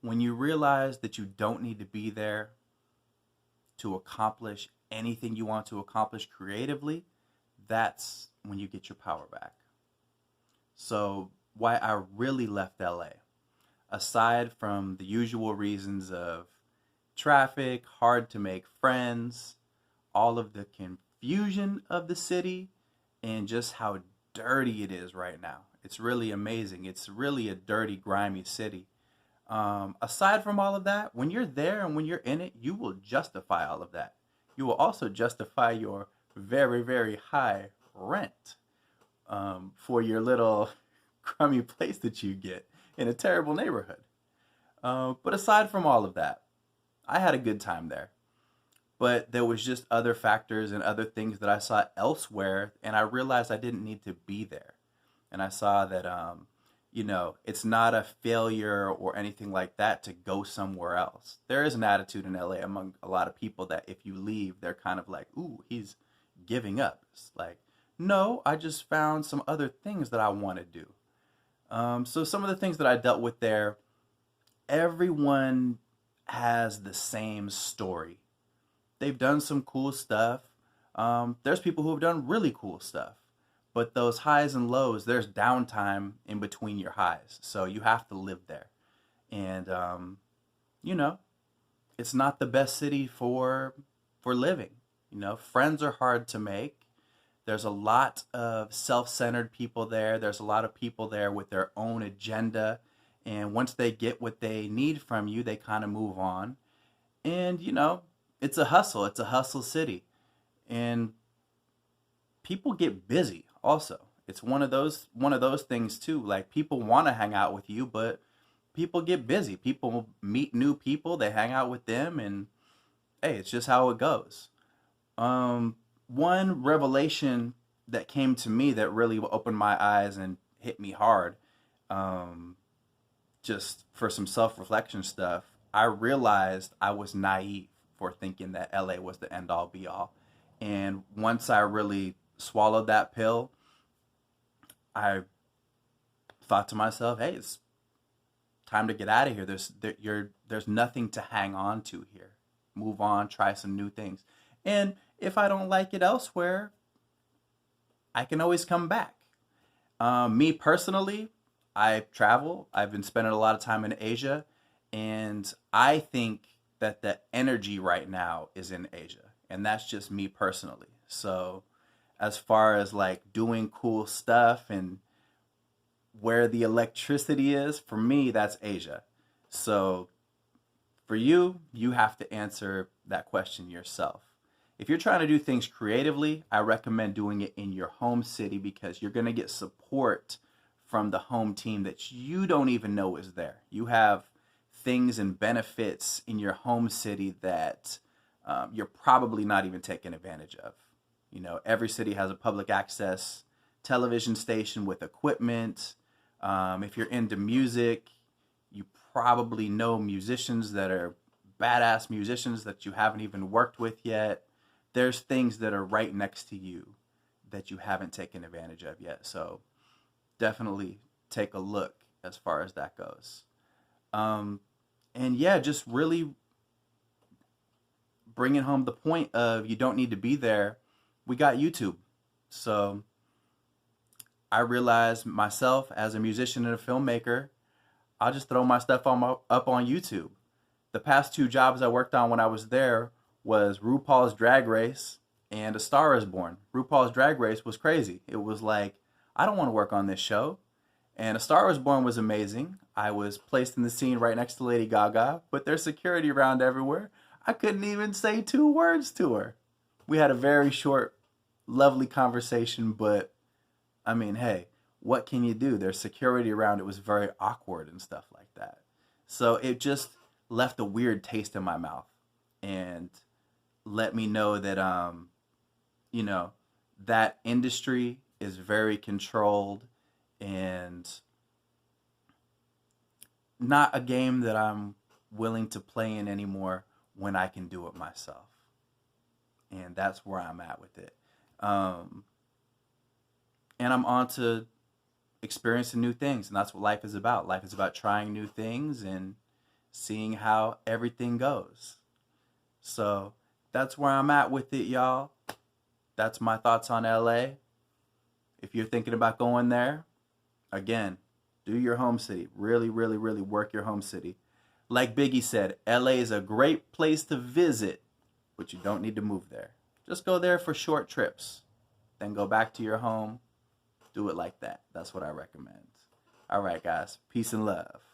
when you realize that you don't need to be there to accomplish anything you want to accomplish creatively, that's when you get your power back. So, why I really left LA, aside from the usual reasons of traffic, hard to make friends, all of the confusion of the city, and just how dirty it is right now. It's really amazing. It's really a dirty, grimy city. Aside from all of that, when you're there and when you're in it, you will justify all of that. You will also justify your very, very high rent for your little crummy place that you get in a terrible neighborhood. But aside from all of that, I had a good time there. But there was just other factors and other things that I saw elsewhere, and I realized I didn't need to be there. And I saw that, it's not a failure or anything like that to go somewhere else. There is an attitude in LA among a lot of people that if you leave, they're kind of like, ooh, he's giving up. It's like, no, I just found some other things that I want to do. So some of the things that I dealt with there, everyone has the same story. They've done some cool stuff. There's people who have done really cool stuff. But those highs and lows, there's downtime in between your highs. So you have to live there. And, you know, it's not the best city for living. Friends are hard to make. There's a lot of self-centered people there. There's a lot of people there with their own agenda. And once they get what they need from you, they kind of move on. And, it's a hustle. It's a hustle city. And people get busy also. It's one of those things too. Like people want to hang out with you, but people get busy. People meet new people, they hang out with them, and hey, it's just how it goes. One revelation that came to me that really opened my eyes and hit me hard, just for some self-reflection stuff, I realized I was naive for thinking that LA was the end all be all. And once I really swallowed that pill, I thought to myself, hey, it's time to get out of here. There's nothing to hang on to here. Move on, try some new things. And if I don't like it elsewhere, I can always come back. Me personally, I travel. I've been spending a lot of time in Asia, and I think that the energy right now is in Asia, and that's just me personally. So as far as like doing cool stuff and where the electricity is, for me, that's Asia. So for you, you have to answer that question yourself. If you're trying to do things creatively, I recommend doing it in your home city because you're going to get support from the home team that you don't even know is there. You have things and benefits in your home city that you're probably not even taking advantage of. Every city has a public access television station with equipment. If you're into music, you probably know musicians that are badass musicians that you haven't even worked with yet. There's things that are right next to you that you haven't taken advantage of yet. So definitely take a look as far as that goes. And yeah, just really bringing home the point of you don't need to be there. We got YouTube. So I realized myself as a musician and a filmmaker, I'll just throw my stuff up on YouTube. The past two jobs I worked on when I was there was RuPaul's Drag Race and A Star Is Born. RuPaul's Drag Race was crazy. It was like, I don't want to work on this show. And A Star Is Born was amazing. I was placed in the scene right next to Lady Gaga, but there's security around everywhere. I couldn't even say two words to her. We had a very short, lovely conversation, but I mean, hey, what can you do? There's security around. It was very awkward and stuff like that. So it just left a weird taste in my mouth and let me know that, that industry is very controlled and not a game that I'm willing to play in anymore when I can do it myself. And that's where I'm at with it. And I'm on to experiencing new things, and that's what life is about. Life is about trying new things and seeing how everything goes. So that's where I'm at with it, y'all. That's my thoughts on LA. If you're thinking about going there, again, do your home city. Really, really, really work your home city. Like Biggie said, LA is a great place to visit, but you don't need to move there. Just go there for short trips. Then go back to your home. Do it like that. That's what I recommend. All right, guys. Peace and love.